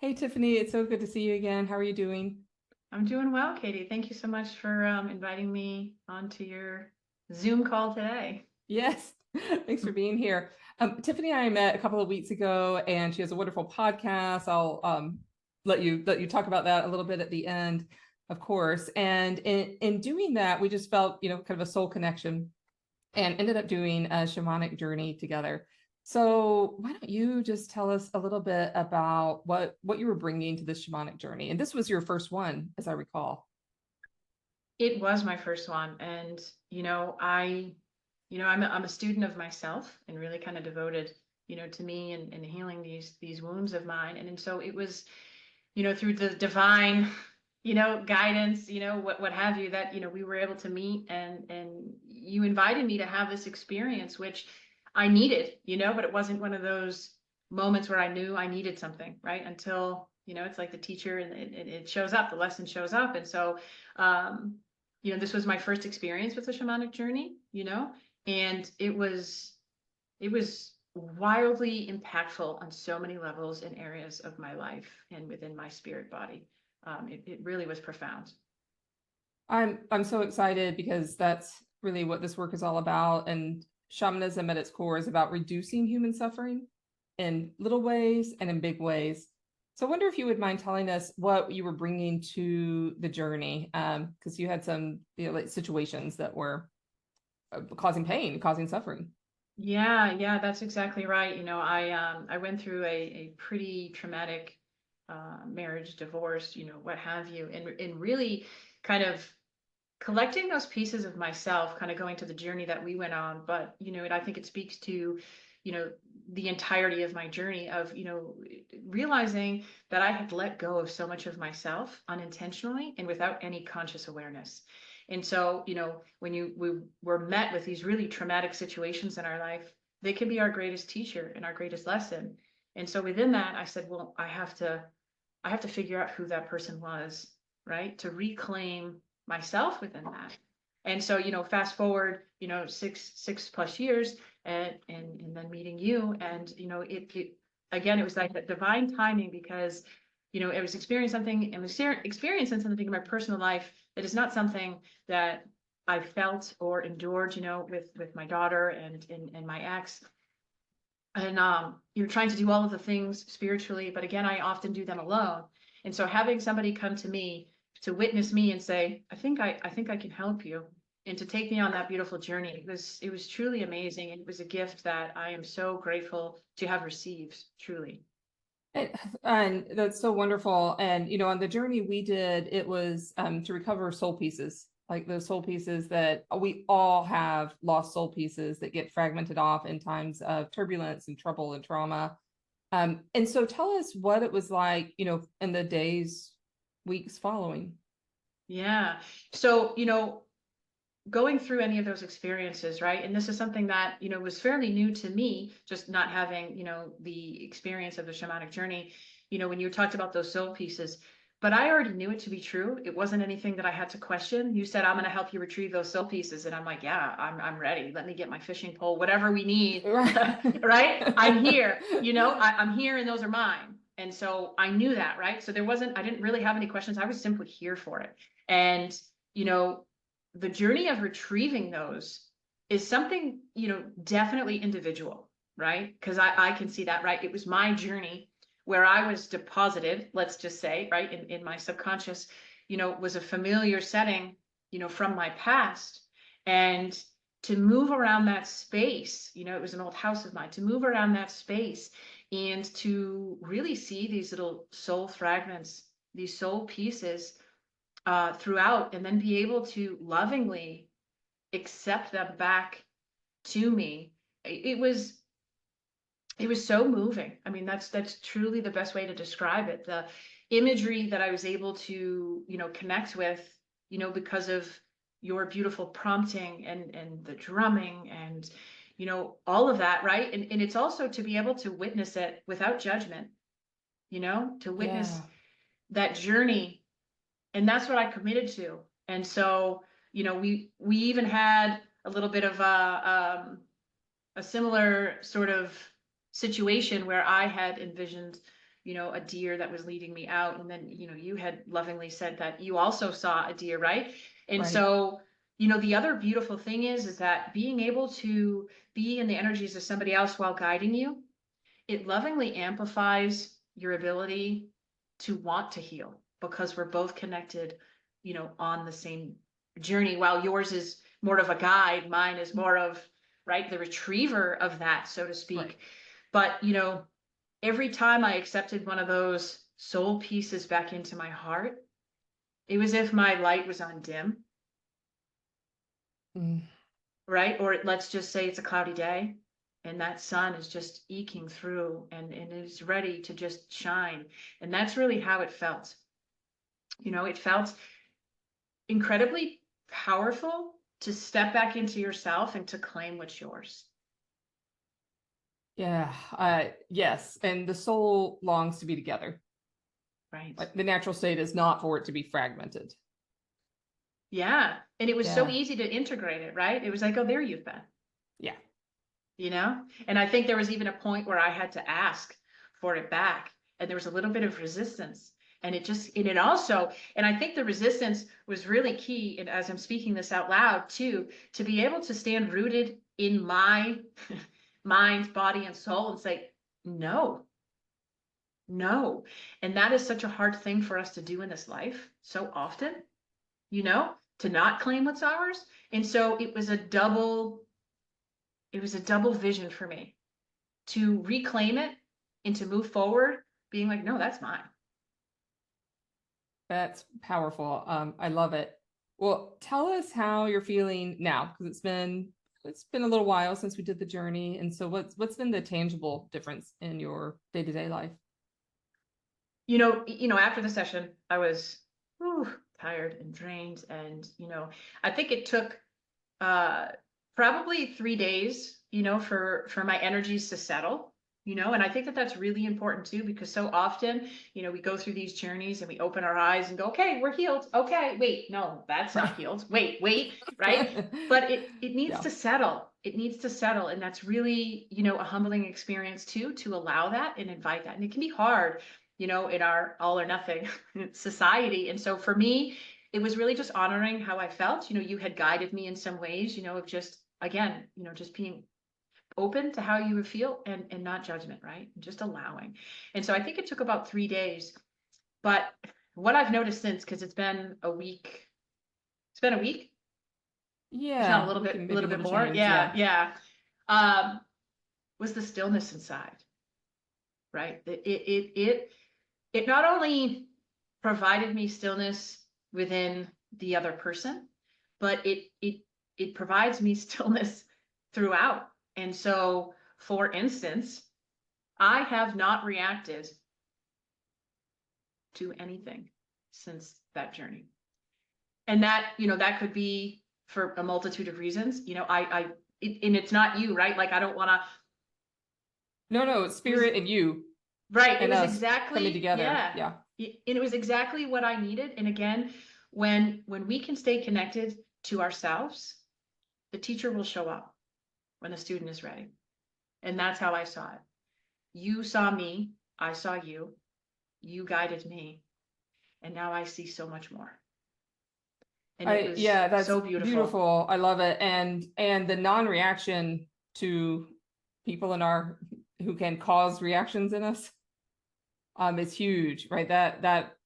Hey, Tiffany, it's so good to see you again. How are you doing? I'm doing well, Katy. Thank you so much for inviting me onto your Zoom call today. Yes, thanks for being here. Tiffany and I met a couple of weeks ago, and she has a wonderful podcast. I'll let you talk about that a little bit at the end, of course. And in doing that, we just felt, kind of a soul connection and ended up doing a shamanic journey together. So why don't you just tell us a little bit about what you were bringing to this shamanic journey? And this was your first one, as I recall. It was my first one, and I'm a student of myself and really kind of devoted, to me and healing these wounds of mine. And so it was, through the divine, guidance, what have you, that we were able to meet, and you invited me to have this experience, which I needed, but it wasn't one of those moments where I knew I needed something, right? Until, it's like the teacher and it shows up, the lesson shows up. And so, um, this was my first experience with the shamanic journey, and it was wildly impactful on so many levels and areas of my life and within my spirit body. It really was profound. I'm so excited because that's really what this work is all about. And shamanism at its core is about reducing human suffering in little ways and in big ways. So I wonder if you would mind telling us what you were bringing to the journey, because you had some, like situations that were causing pain, causing suffering. Yeah, that's exactly right. I went through a pretty traumatic marriage, divorce, what have you, and really kind of collecting those pieces of myself, kind of going to the journey that we went on. But I think it speaks to the entirety of my journey of realizing that I had let go of so much of myself unintentionally and without any conscious awareness. And so when we were met with these really traumatic situations in our life, they can be our greatest teacher and our greatest lesson. And so within that, I said, well, I have to figure out who that person was, right? To reclaim myself within that. And so, fast forward, six plus years, and then meeting you, and it again, it was like that divine timing, because I was experiencing something in my personal life that is not something that I felt or endured, with my daughter and my ex. And you're trying to do all of the things spiritually, but again, I often do them alone. And so having somebody come to me to witness me and say, I think I can help you, and to take me on that beautiful journey, it was truly amazing. And it was a gift that I am so grateful to have received, truly. And, and that's so wonderful. And, on the journey we did, it was to recover soul pieces, like those soul pieces that we all have lost soul pieces that get fragmented off in times of turbulence and trouble and trauma. And so tell us what it was like, in the days, weeks following. Yeah. So, going through any of those experiences, right? And this is something that, was fairly new to me, just not having, the experience of the shamanic journey, when you talked about those soul pieces. But I already knew it to be true. It wasn't anything that I had to question. You said, I'm going to help you retrieve those soul pieces. And I'm like, yeah, I'm ready. Let me get my fishing pole, whatever we need, right? I'm here, I'm here, and those are mine. And so I knew that, right? So I didn't really have any questions. I was simply here for it. And, you know, the journey of retrieving those is something, definitely individual, right? Because I can see that, right? It was my journey where I was deposited, let's just say, right, in my subconscious, was a familiar setting, from my past. And to move around that space, it was an old house of mine, to move around that space and to really see these little soul fragments, these soul pieces throughout, and then be able to lovingly accept them back to me. It was so moving. I mean, that's truly the best way to describe it. The imagery that I was able to, connect with, because of your beautiful prompting and the drumming and all of that, right? And it's also to be able to witness it without judgment, to witness Yeah. that journey. And that's what I committed to. And so, we even had a little bit of a similar sort of situation where I had envisioned, you know, a deer that was leading me out. And then, you know, you had lovingly said that you also saw a deer, right? And Right. so, you know, the other beautiful thing is that being able to be in the energies of somebody else while guiding you, it lovingly amplifies your ability to want to heal because we're both connected, you know, on the same journey. While yours is more of a guide, mine is more of, right, the retriever of that, so to speak. Right. But, you know, every time I accepted one of those soul pieces back into my heart, it was if my light was on dim, Mm. right? Or let's just say it's a cloudy day and that sun is just eking through and is ready to just shine. And that's really how it felt. You know, it felt incredibly powerful to step back into yourself and to claim what's yours. Yeah. Yes. And the soul longs to be together. Right. Like the natural state is not for it to be fragmented. Yeah. And it was so Yeah. easy to integrate it, right? It was like, oh, there you've been. Yeah. You know? And I think there was even a point where I had to ask for it back. And there was a little bit of resistance. And it also, and I think the resistance was really key. And as I'm speaking this out loud too, to be able to stand rooted in my mind, body, and soul and say, no, no. And that is such a hard thing for us to do in this life so often, you know, to not claim what's ours. And so it was a double vision for me to reclaim it and to move forward, being like, no, that's mine. That's powerful. I love it. Well, tell us how you're feeling now, because it's been a little while since we did the journey. And so what's been the tangible difference in your day-to-day life? You know, after the session, I was tired and drained. And, you know, I think it took uh probably 3 days, you know, for my energies to settle, you know. And I think that that's really important too, because so often, you know, we go through these journeys and we open our eyes and go, okay, we're healed. Okay, wait, no, that's Right. not healed. Wait, right? But it needs Yeah. to settle. It needs to settle. And that's really, you know, a humbling experience too, to allow that and invite that. And it can be hard, you know, in our all or nothing society. And so for me, it was really just honoring how I felt. You know, you had guided me in some ways, you know, of just, again, you know, just being open to how you would feel and not judgment, right? And just allowing. And so I think it took about 3 days. But what I've noticed since, because it's been a week, if not Yeah. We can a maybe little a bit little more. change. Yeah, Yeah. yeah. Um, was the stillness inside, right? It not only provided me stillness within the other person, but it provides me stillness throughout. And so, for instance, I have not reacted to anything since that journey. And that, you know, that could be for a multitude of reasons. You know, and it's not you, right? Like, I don't want to, No, it's it was spirit and you right. It and was us coming exactly, together. yeah. Yeah. And it was exactly what I needed. And again, when we can stay connected to ourselves, the teacher will show up when the student is ready. And that's how I saw it. You saw me, I saw you, you guided me, and now I see so much more. And it was Yeah, that's so beautiful. beautiful. I love it. And the non-reaction to people in our who can cause reactions in us is huge, right? That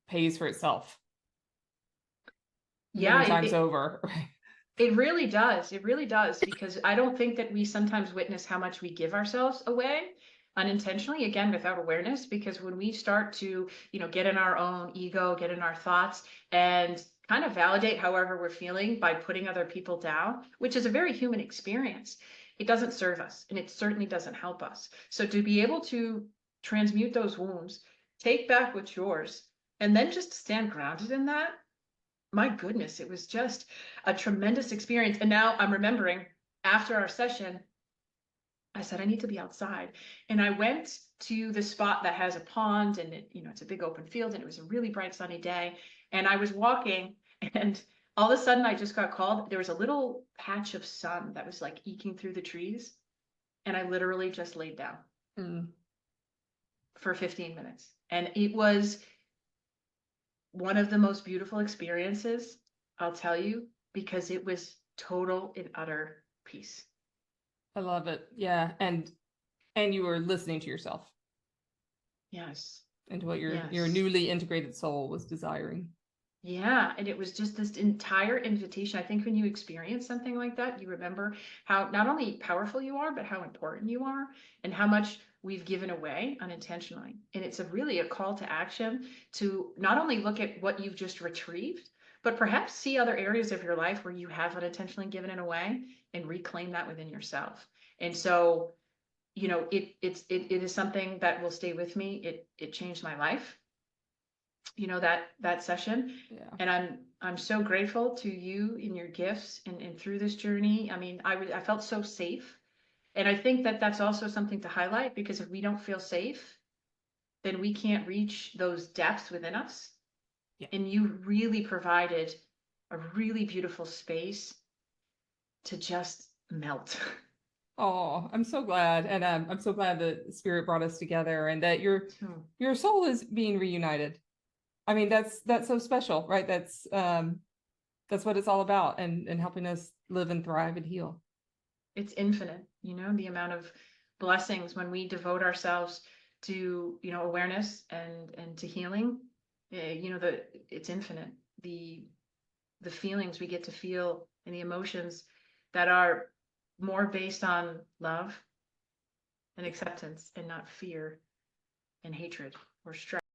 pays for itself many Yeah, times over. Right. it really does. It really does, because I don't think that we sometimes witness how much we give ourselves away unintentionally, again, without awareness, because when we start to, you know, get in our own ego, get in our thoughts, and kind of validate however we're feeling by putting other people down, which is a very human experience, it doesn't serve us and it certainly doesn't help us. So to be able to transmute those wounds, take back what's yours, and then just stand grounded in that, my goodness, it was just a tremendous experience. And now I'm remembering, after our session, I said, I need to be outside. And I went to the spot that has a pond, and it, you know, it's a big open field, and it was a really bright sunny day. And I was walking, and all of a sudden I just got called. There was a little patch of sun that was like eking through the trees. And I literally just laid down. Mm. for 15 minutes. And it was one of the most beautiful experiences, I'll tell you, because it was total and utter peace. I love it. Yeah. And you were listening to yourself Yes. and to what your Yes. newly integrated soul was desiring. Yeah, and it was just this entire invitation. I think when you experience something like that, you remember how not only powerful you are, but how important you are and how much we've given away unintentionally. And it's really a call to action to not only look at what you've just retrieved, but perhaps see other areas of your life where you have unintentionally given it away and reclaim that within yourself. And so, you know, it is something that will stay with me. It changed my life, you know, that session. Yeah. And I'm so grateful to you in your gifts and through this journey. I mean, I felt so safe. And I think that that's also something to highlight, because if we don't feel safe, then we can't reach those depths within us. Yeah. And you really provided a really beautiful space to just melt. Oh, I'm so glad. And I'm so glad that spirit brought us together and that your soul is being reunited. I mean, that's so special, right? That's what it's all about, and helping us live and thrive and heal. It's infinite, you know, the amount of blessings when we devote ourselves to, you know, awareness and to healing. You know, it's infinite. The feelings we get to feel and the emotions that are more based on love and acceptance and not fear and hatred or stress.